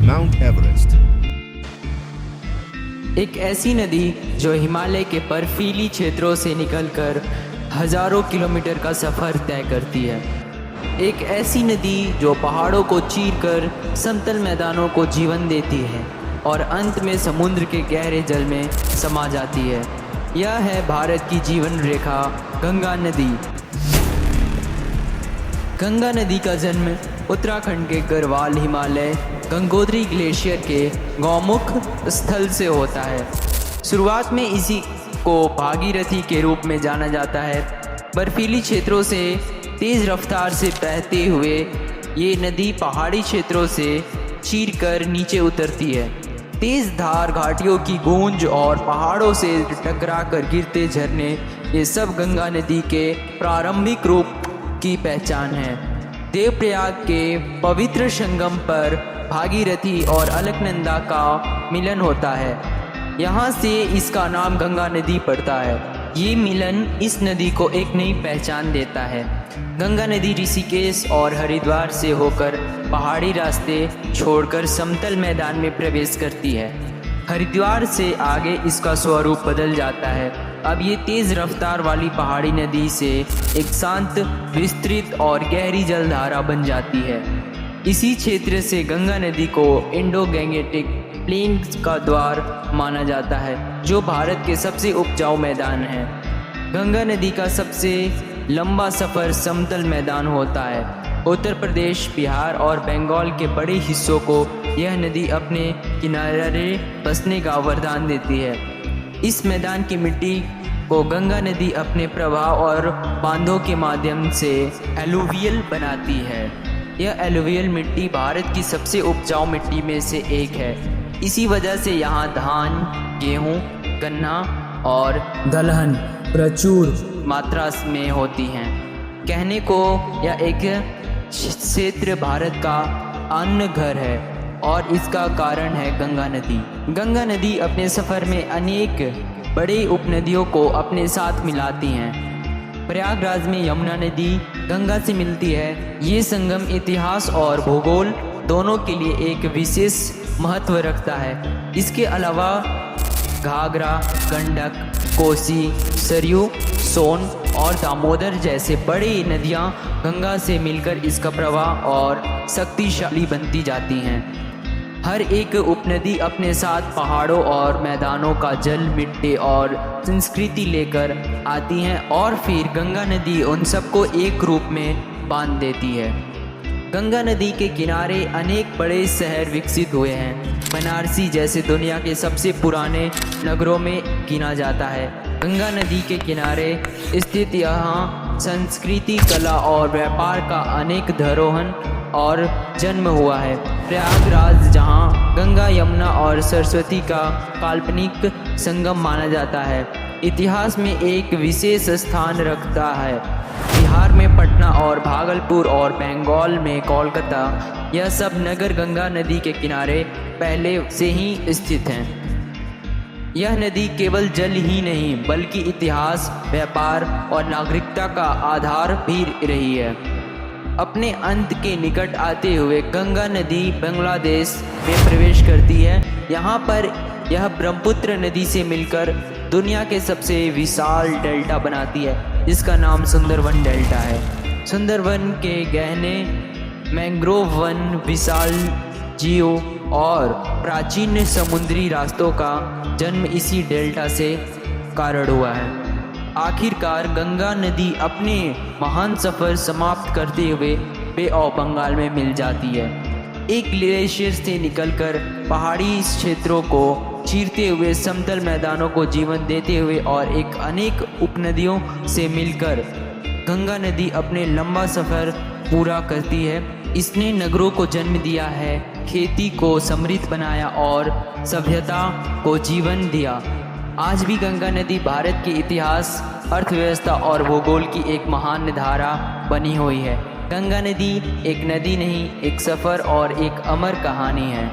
Mount Everest. एक ऐसी नदी जो हिमालय के बर्फीली क्षेत्रों से निकलकर हजारों किलोमीटर का सफ़र तय करती है। एक ऐसी नदी जो पहाड़ों को चीरकर समतल मैदानों को जीवन देती है और अंत में समुद्र के गहरे जल में समा जाती है। यह है भारत की जीवन रेखा गंगा नदी। गंगा नदी का जन्म उत्तराखंड के गढ़वाल हिमालय गंगोत्री ग्लेशियर के गौमुख स्थल से होता है। शुरुआत में इसी को भागीरथी के रूप में जाना जाता है। बर्फीली क्षेत्रों से तेज़ रफ्तार से बहते हुए ये नदी पहाड़ी क्षेत्रों से चीरकर नीचे उतरती है। तेज़ धार, घाटियों की गूंज और पहाड़ों से टकराकर गिरते झरने, ये सब गंगा नदी के प्रारंभिक रूप की पहचान है। देवप्रयाग के पवित्र संगम पर भागीरथी और अलकनंदा का मिलन होता है। यहाँ से इसका नाम गंगा नदी पड़ता है। ये मिलन इस नदी को एक नई पहचान देता है। गंगा नदी ऋषिकेश और हरिद्वार से होकर पहाड़ी रास्ते छोड़कर समतल मैदान में प्रवेश करती है। हरिद्वार से आगे इसका स्वरूप बदल जाता है। अब ये तेज़ रफ्तार वाली पहाड़ी नदी से एक शांत, विस्तृत और गहरी जलधारा बन जाती है। इसी क्षेत्र से गंगा नदी को इंडो गैंगेटिक प्लेन का द्वार माना जाता है, जो भारत के सबसे उपजाऊ मैदान है। गंगा नदी का सबसे लंबा सफ़र समतल मैदान होता है। उत्तर प्रदेश, बिहार और बंगाल के बड़े हिस्सों को यह नदी अपने किनारे बसने का वरदान देती है। इस मैदान की मिट्टी को गंगा नदी अपने प्रवाह और बांधों के माध्यम से एलुवियल बनाती है। यह एलुवियल मिट्टी भारत की सबसे उपजाऊ मिट्टी में से एक है। इसी वजह से यहाँ धान, गेहूँ, गन्ना और दलहन प्रचुर मात्रा में होती हैं। कहने को यह एक क्षेत्र भारत का अन्न घर है और इसका कारण है गंगा नदी। गंगा नदी अपने सफ़र में अनेक बड़े उपनदियों को अपने साथ मिलाती हैं। प्रयागराज में यमुना नदी गंगा से मिलती है। ये संगम इतिहास और भूगोल दोनों के लिए एक विशेष महत्व रखता है। इसके अलावा घाघरा, गंडक, कोसी, सरयू, सोन और दामोदर जैसे बड़ी नदियाँ गंगा से मिलकर इसका प्रवाह और शक्तिशाली बनती जाती हैं। हर एक उपनदी अपने साथ पहाड़ों और मैदानों का जल, मिट्टी और संस्कृति लेकर आती हैं और फिर गंगा नदी उन सबको एक रूप में बांध देती है। गंगा नदी के किनारे अनेक बड़े शहर विकसित हुए हैं। बनारसी जैसे दुनिया के सबसे पुराने नगरों में गिना जाता है। गंगा नदी के किनारे स्थित यहाँ संस्कृति, कला और व्यापार का अनेक धरोहर और जन्म हुआ है। प्रयागराज, जहाँ गंगा, यमुना और सरस्वती का काल्पनिक संगम माना जाता है, इतिहास में एक विशेष स्थान रखता है। बिहार में पटना और भागलपुर और बंगाल में कोलकाता, यह सब नगर गंगा नदी के किनारे पहले से ही स्थित हैं। यह नदी केवल जल ही नहीं बल्कि इतिहास, व्यापार और नागरिकता का आधार भी रही है। अपने अंत के निकट आते हुए गंगा नदी बांग्लादेश में प्रवेश करती है। यहाँ पर यह ब्रह्मपुत्र नदी से मिलकर दुनिया के सबसे विशाल डेल्टा बनाती है, जिसका नाम सुंदरवन डेल्टा है। सुंदरवन के गहने मैंग्रोव वन, विशाल जीव और प्राचीन समुद्री रास्तों का जन्म इसी डेल्टा से कारण हुआ है। आखिरकार गंगा नदी अपने महान सफ़र समाप्त करते हुए बे ऑफ बंगाल में मिल जाती है। एक ग्लेशियर से निकलकर पहाड़ी क्षेत्रों को चीरते हुए समतल मैदानों को जीवन देते हुए और एक अनेक उपनदियों से मिलकर गंगा नदी अपने लंबा सफ़र पूरा करती है। इसने नगरों को जन्म दिया है, खेती को समृद्ध बनाया और सभ्यता को जीवन दिया। आज भी गंगा नदी भारत के इतिहास, अर्थव्यवस्था और भूगोल की एक महान धारा बनी हुई है। गंगा नदी एक नदी नहीं, एक सफ़र और एक अमर कहानी है।